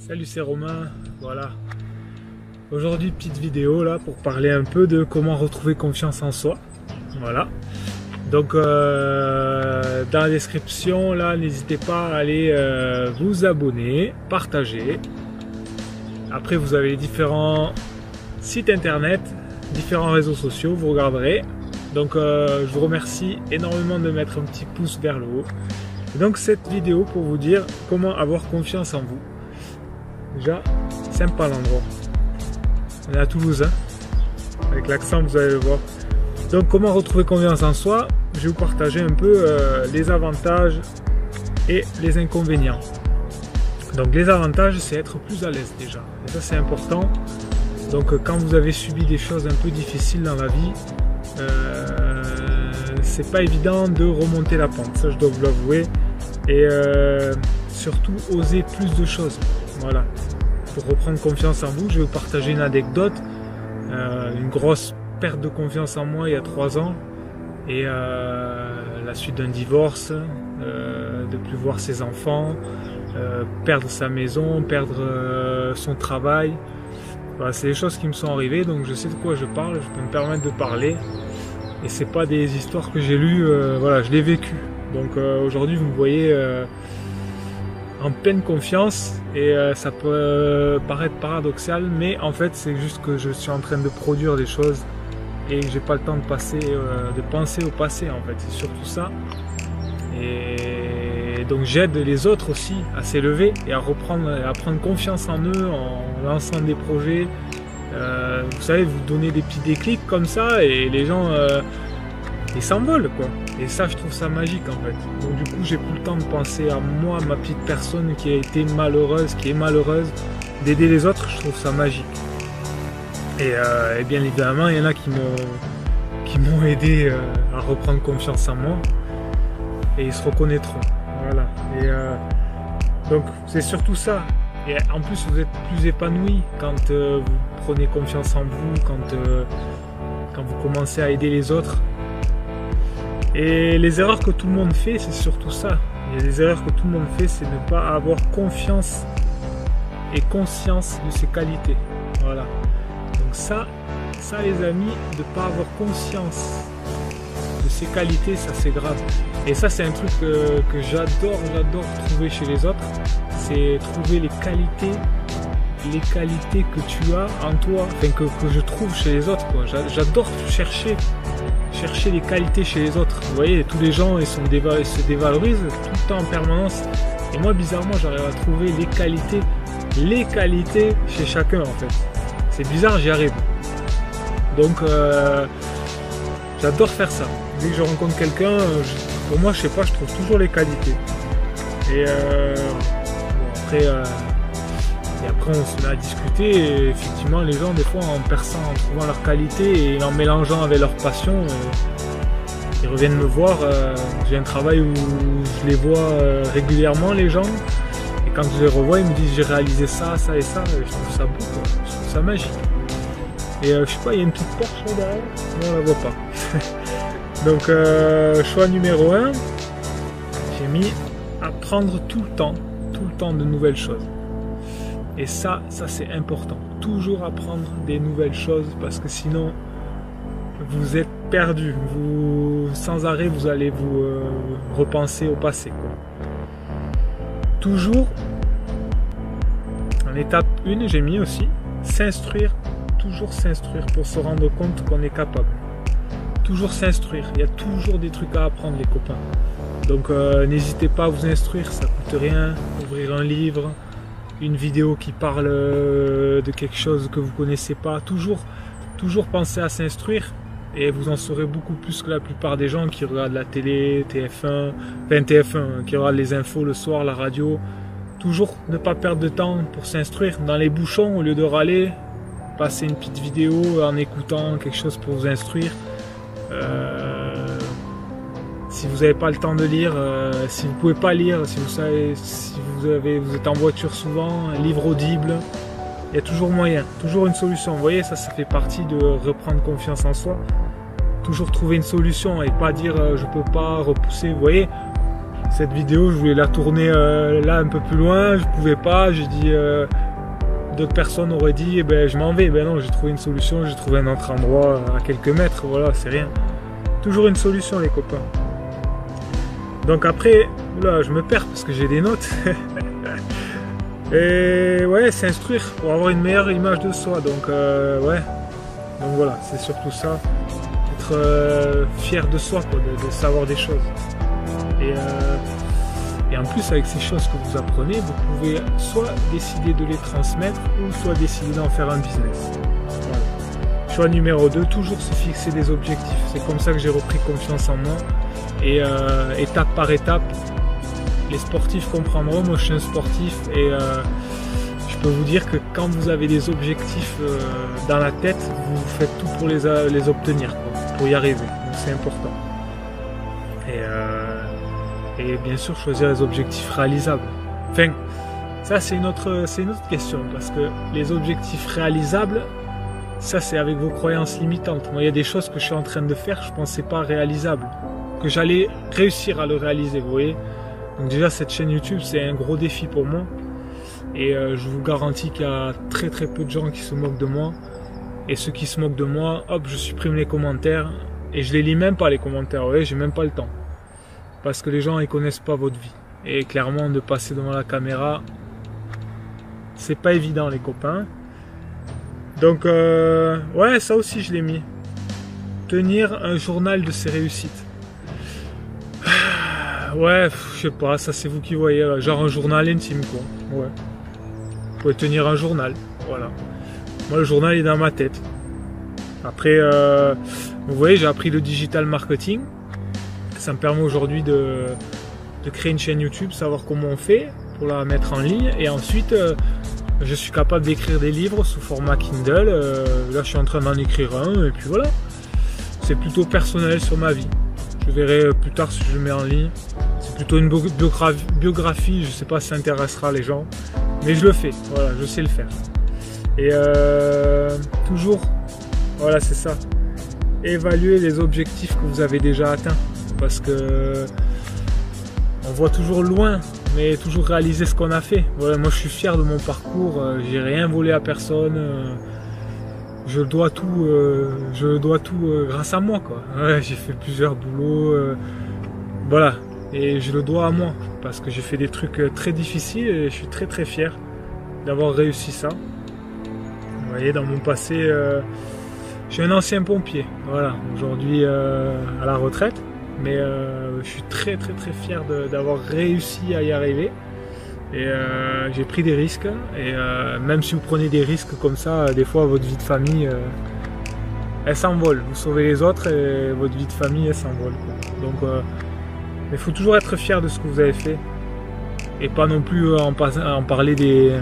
Salut, c'est Romain, voilà. Aujourd'hui, petite vidéo là pour parler un peu de comment retrouver confiance en soi. Voilà. Donc dans la description là, n'hésitez pas à aller vous abonner, partager. Après, vous avez différents sites internet, différents réseaux sociaux, vous regarderez. Donc je vous remercie énormément de mettre un petit pouce vers le haut. Et donc cette vidéo pour vous dire comment avoir confiance en vous. Déjà, sympa l'endroit. On est à Toulouse, hein, avec l'accent, vous allez le voir. Donc, comment retrouver confiance en soi? Je vais vous partager un peu les avantages et les inconvénients. Donc, les avantages, c'est être plus à l'aise déjà. Et ça, c'est important. Donc, quand vous avez subi des choses un peu difficiles dans la vie, c'est pas évident de remonter la pente. Ça, je dois vous l'avouer. Et surtout, oser plus de choses. Voilà. Pour reprendre confiance en vous, je vais vous partager une anecdote. Une grosse perte de confiance en moi il y a 3 ans. Et la suite d'un divorce, de plus voir ses enfants, perdre sa maison, perdre son travail. Voilà, c'est des choses qui me sont arrivées, donc je sais de quoi je parle, je peux me permettre de parler. Et c'est pas des histoires que j'ai lues, voilà, je l'ai vécu. Donc aujourd'hui, vous me voyez en pleine confiance et ça peut paraître paradoxal, mais en fait c'est juste que je suis en train de produire des choses et que j'ai pas le temps de penser au passé, en fait, c'est surtout ça. Et donc j'aide les autres aussi à s'élever et à prendre confiance en eux en lançant des projets. Vous savez, vous donnez des petits déclics comme ça et les gens ils s'envolent, quoi. Et ça, je trouve ça magique, en fait. Donc du coup, j'ai plus le temps de penser à moi, ma petite personne qui a été malheureuse, qui est malheureuse, d'aider les autres. Je trouve ça magique. Et bien évidemment, il y en a qui m'ont aidé à reprendre confiance en moi. Et ils se reconnaîtront. Voilà. Et donc c'est surtout ça. Et en plus, vous êtes plus épanoui quand vous prenez confiance en vous, quand vous commencez à aider les autres. Et les erreurs que tout le monde fait, c'est surtout ça. Et les erreurs que tout le monde fait, c'est ne pas avoir confiance et conscience de ses qualités. Voilà. Donc ça les amis, de ne pas avoir conscience de ses qualités, ça c'est grave. Et ça, c'est un truc que j'adore trouver chez les autres. C'est trouver les qualités que tu as en toi, enfin que je trouve chez les autres, quoi. J'adore chercher les qualités chez les autres. Vous voyez, tous les gens ils se dévalorisent tout le temps en permanence. Et moi, bizarrement, j'arrive à trouver les qualités chez chacun, en fait. C'est bizarre, j'y arrive. Donc, j'adore faire ça. Dès que je rencontre quelqu'un, pour moi, je sais pas, je trouve toujours les qualités. Et après, on se met à discuter. Et effectivement, les gens, des fois, en trouvant leurs qualités et en mélangeant avec leur passion, ils reviennent me voir. J'ai un travail où je les vois régulièrement, les gens. Et quand je les revois, ils me disent j'ai réalisé ça, ça et ça. Et je trouve ça beau, quoi. Je trouve ça magique. Et je sais pas, il y a une petite Porsche là derrière. Non, on la voit pas. Donc, choix numéro 1, j'ai mis apprendre tout le temps de nouvelles choses. Et ça c'est important. Toujours apprendre des nouvelles choses parce que sinon vous êtes perdu. Sans arrêt, vous allez vous repenser au passé, quoi. Toujours, en étape 1, j'ai mis aussi s'instruire. Toujours s'instruire pour se rendre compte qu'on est capable. Toujours s'instruire. Il y a toujours des trucs à apprendre, les copains. Donc n'hésitez pas à vous instruire, ça coûte rien. Ouvrir un livre, une vidéo qui parle de quelque chose que vous connaissez pas. Toujours penser à s'instruire et vous en saurez beaucoup plus que la plupart des gens qui regardent la télé, TF1, qui regardent les infos le soir, la radio. Toujours ne pas perdre de temps pour s'instruire. Dans les bouchons, au lieu de râler, passer une petite vidéo en écoutant quelque chose pour vous instruire. Si vous n'avez pas le temps de lire, si vous ne pouvez pas lire, si vous êtes en voiture souvent, un livre audible, il y a toujours moyen, toujours une solution. Vous voyez, ça fait partie de reprendre confiance en soi. Toujours trouver une solution et pas dire je peux pas repousser. Vous voyez, Cette vidéo, je voulais la tourner là un peu plus loin, je pouvais pas, j'ai dit, d'autres personnes auraient dit, eh ben, je m'en vais. Ben non, j'ai trouvé une solution, j'ai trouvé un autre endroit à quelques mètres, voilà, c'est rien. Toujours une solution les copains. Donc après, là, je me perds parce que j'ai des notes. Et ouais, s'instruire pour avoir une meilleure image de soi. Donc ouais, donc voilà, c'est surtout ça. Être fier de soi, quoi, de savoir des choses. Et en plus, avec ces choses que vous apprenez, vous pouvez soit décider de les transmettre ou soit décider d'en faire un business. Voilà. Choix numéro 2, toujours se fixer des objectifs. C'est comme ça que j'ai repris confiance en moi. Et étape par étape, les sportifs comprendront. Moi, je suis un sportif et je peux vous dire que quand vous avez des objectifs dans la tête, vous faites tout pour les obtenir, quoi, pour y arriver. Donc c'est important. Et bien sûr, choisir les objectifs réalisables. Enfin, ça c'est une autre question, parce que les objectifs réalisables, ça c'est avec vos croyances limitantes. Moi, il y a des choses que je suis en train de faire, je ne pensais pas réalisables, que j'allais réussir à le réaliser, vous voyez. Donc déjà, cette chaîne YouTube, c'est un gros défi pour moi. Et je vous garantis qu'il y a très très peu de gens qui se moquent de moi. Et ceux qui se moquent de moi, hop, je supprime les commentaires. Et je les lis même pas, les commentaires, vous voyez, j'ai même pas le temps. Parce que les gens, ils connaissent pas votre vie. Et clairement, de passer devant la caméra, c'est pas évident, les copains. Donc, ouais, ça aussi, je l'ai mis. Tenir un journal de ses réussites. Ouais, je sais pas, ça c'est vous qui voyez, là. Genre un journal intime, quoi. Ouais. Vous pouvez tenir un journal, voilà. Moi, le journal est dans ma tête. Après, vous voyez, j'ai appris le digital marketing. Ça me permet aujourd'hui de créer une chaîne YouTube, savoir comment on fait pour la mettre en ligne. Et ensuite, je suis capable d'écrire des livres sous format Kindle. Là, je suis en train d'en écrire un. Et puis voilà. C'est plutôt personnel sur ma vie. Je verrai plus tard si je le mets en ligne. C'est plutôt une biographie. Je ne sais pas si ça intéressera les gens. Mais je le fais. Voilà, je sais le faire. Et toujours, voilà, c'est ça. Évaluer les objectifs que vous avez déjà atteints. Parce que on voit toujours loin, mais toujours réaliser ce qu'on a fait. Voilà, moi je suis fier de mon parcours, j'ai rien volé à personne, je dois tout grâce à moi, quoi. Ouais, j'ai fait plusieurs boulots, voilà, et je le dois à moi, parce que j'ai fait des trucs très difficiles et je suis très très fier d'avoir réussi ça. Vous voyez, dans mon passé, je suis un ancien pompier, voilà, aujourd'hui à la retraite. Mais je suis très très très fier d'avoir réussi à y arriver. Et j'ai pris des risques. Et même si vous prenez des risques comme ça, des fois votre vie de famille, elle s'envole. Vous sauvez les autres et votre vie de famille, elle s'envole. Donc il faut toujours être fier de ce que vous avez fait. Et pas non plus en parler des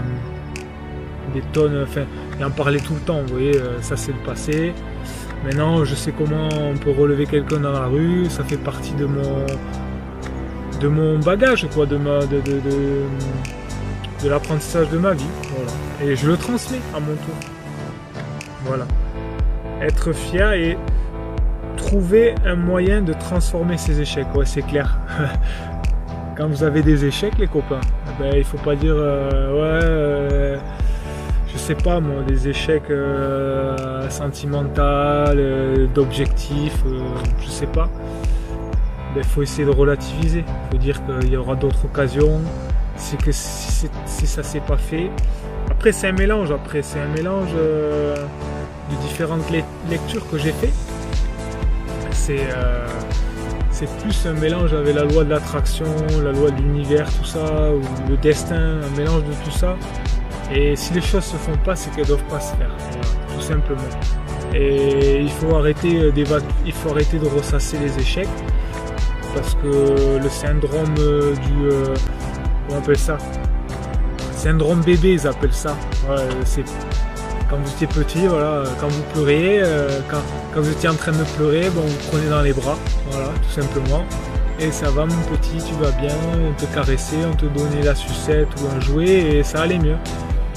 tonnes, enfin, et en parler tout le temps. Vous voyez, ça c'est le passé. Maintenant, je sais comment on peut relever quelqu'un dans la rue, ça fait partie de mon bagage, quoi, de l'apprentissage de ma vie. Voilà. Et je le transmets à mon tour. Voilà. Être fier et trouver un moyen de transformer ses échecs. Ouais, c'est clair. Quand vous avez des échecs, les copains, ben, il ne faut pas dire je sais pas moi, des échecs sentimentaux, d'objectifs, je sais pas. Il faut essayer de relativiser. Il faut dire qu'il y aura d'autres occasions. C'est que si ça s'est pas fait. Après c'est un mélange. De différentes lectures que j'ai fait. C'est plus un mélange avec la loi de l'attraction, la loi de l'univers, tout ça, ou le destin, un mélange de tout ça. Et si les choses se font pas, c'est qu'elles doivent pas se faire, voilà, tout simplement. Et il faut arrêter de ressasser les échecs, parce que le syndrome comment on appelle ça? Syndrome bébé, ils appellent ça. Voilà, c'est quand vous étiez petit, voilà, quand vous pleuriez, quand vous étiez en train de pleurer, bon, vous prenez dans les bras, voilà, tout simplement. Et ça va mon petit, tu vas bien, on te caressait, on te donnait la sucette ou un jouet et ça allait mieux.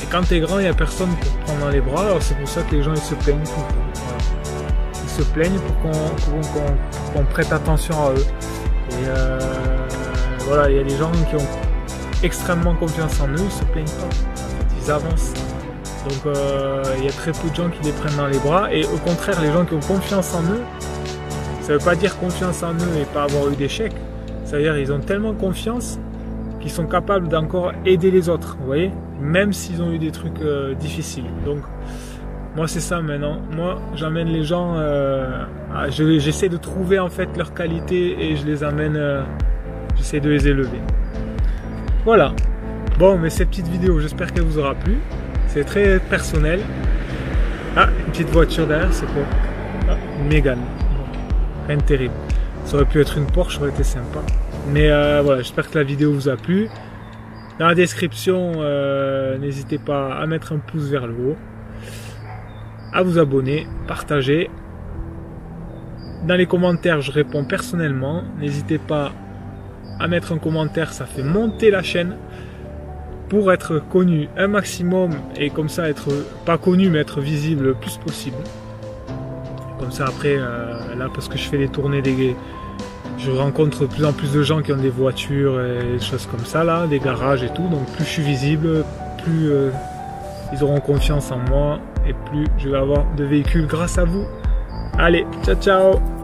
Et quand t'es grand, il n'y a personne pour te prendre dans les bras, alors c'est pour ça que les gens ils se plaignent tout le temps. Voilà. Ils se plaignent pour qu'on prête attention à eux. Et voilà, il y a des gens qui ont extrêmement confiance en eux, ils se plaignent pas, en fait, ils avancent. Donc il y a très peu de gens qui les prennent dans les bras, et au contraire, les gens qui ont confiance en eux, ça veut pas dire confiance en eux et pas avoir eu d'échecs, c'est-à-dire ils ont tellement confiance qu'ils sont capables d'encore aider les autres, vous voyez, même s'ils ont eu des trucs difficiles. Donc moi c'est ça maintenant, moi j'amène les gens, j'essaie de trouver en fait leurs qualités et je les amène, j'essaie de les élever. Voilà, bon, mais ces petites vidéos, j'espère qu'elles vous aura plu, c'est très personnel. Ah, une petite voiture derrière, c'est quoi? Ah, une Mégane, rien de terrible, ça aurait pu être une Porsche, ça aurait été sympa. Mais voilà, j'espère que la vidéo vous a plu. Dans la description, n'hésitez pas à mettre un pouce vers le haut, à vous abonner, partager. Dans les commentaires, je réponds personnellement. N'hésitez pas à mettre un commentaire, ça fait monter la chaîne pour être connu un maximum et comme ça être pas connu mais être visible le plus possible. Comme ça après, là parce que je fais les tournées je rencontre de plus en plus de gens qui ont des voitures et des choses comme ça là, des garages et tout, donc plus je suis visible, plus ils auront confiance en moi et plus je vais avoir de véhicules grâce à vous. Allez, ciao ciao!